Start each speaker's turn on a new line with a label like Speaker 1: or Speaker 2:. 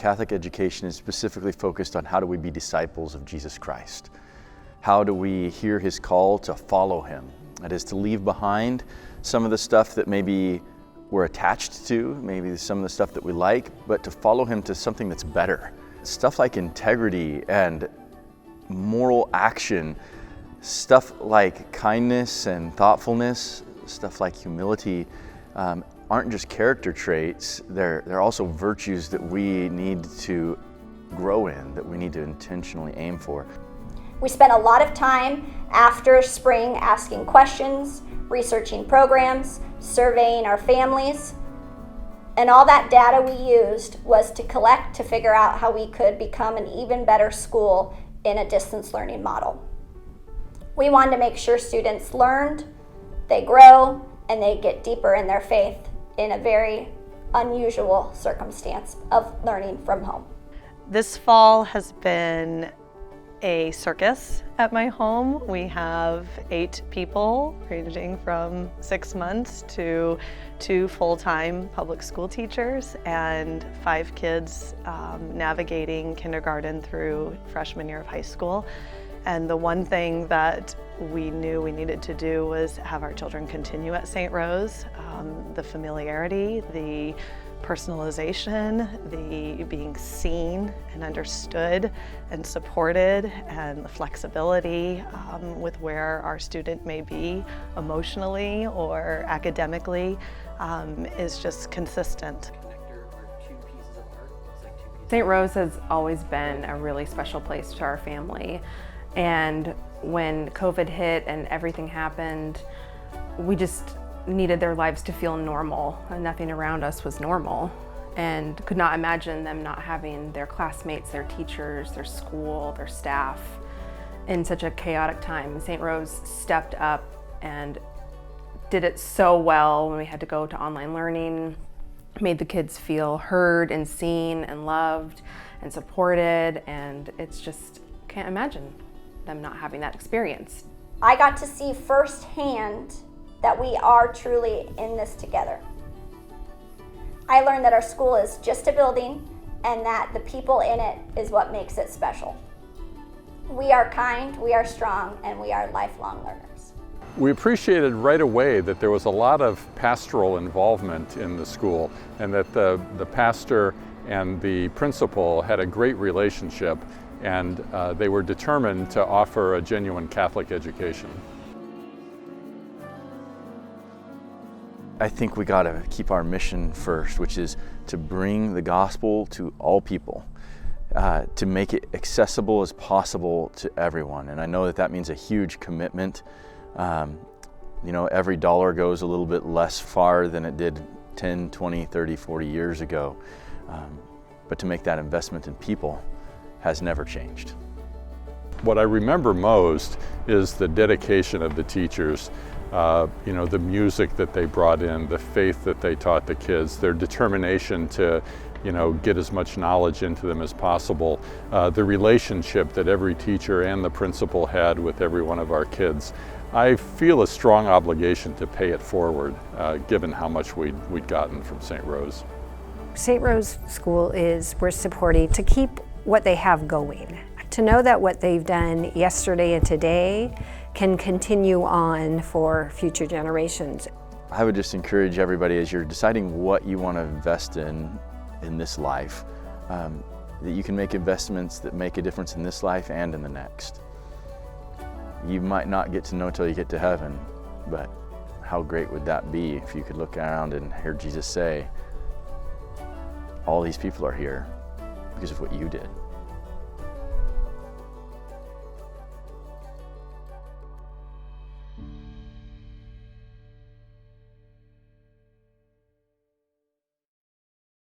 Speaker 1: Catholic education is specifically focused on how do we be disciples of Jesus Christ. How do we hear his call to follow him? That is to leave behind some of the stuff that maybe we're attached to, maybe some of the stuff that we like, but to follow him to something that's better. Stuff like integrity and moral action, stuff like kindness and thoughtfulness, stuff like humility, aren't just character traits, they're also virtues that we need to grow in, that we need to intentionally aim for.
Speaker 2: We spent a lot of time after spring asking questions, researching programs, surveying our families, and all that data we used was to collect to figure out how we could become an even better school in a distance learning model. We wanted to make sure students learned, they grow, and they get deeper in their faith in a very unusual circumstance of learning from home.
Speaker 3: This fall has been a circus at my home. We have 8 people, ranging from 6 months to 2 full-time public school teachers and 5 kids navigating kindergarten through freshman year of high school. And the one thing that we knew we needed to do was have our children continue at St. Rose. The familiarity, the personalization, the being seen and understood and supported, and the flexibility with where our student may be emotionally or academically is just consistent.
Speaker 4: St. Rose has always been a really special place to our family, and when COVID hit and everything happened, we just needed their lives to feel normal, and nothing around us was normal, and could not imagine them not having their classmates, their teachers, their school, their staff in such a chaotic time. St. Rose stepped up and did it so well when we had to go to online learning, made the kids feel heard and seen and loved and supported, and it's just, can't imagine them not having that experience.
Speaker 2: I got to see firsthand that we are truly in this together. I learned that our school is just a building and that the people in it is what makes it special. We are kind, we are strong, and we are lifelong learners.
Speaker 5: We appreciated right away that there was a lot of pastoral involvement in the school, and that the pastor and the principal had a great relationship, and they were determined to offer a genuine Catholic education.
Speaker 1: I think we gotta keep our mission first, which is to bring the gospel to all people, to make it accessible as possible to everyone. And I know that that means a huge commitment. You know, every dollar goes a little bit less far than it did 10, 20, 30, 40 years ago. But to make that investment in people has never changed.
Speaker 5: What I remember most is the dedication of the teachers. You know, the music that they brought in, the faith that they taught the kids, their determination to, you know, get as much knowledge into them as possible, the relationship that every teacher and the principal had with every one of our kids. I feel a strong obligation to pay it forward, given how much we'd gotten from St. Rose.
Speaker 6: St. Rose School we're supporting to keep what they have going. To know that what they've done yesterday and today can continue on for future generations.
Speaker 1: I would just encourage everybody, as you're deciding what you want to invest in this life, that you can make investments that make a difference in this life and in the next. You might not get to know till you get to heaven, but how great would that be if you could look around and hear Jesus say, all these people are here because of what you did.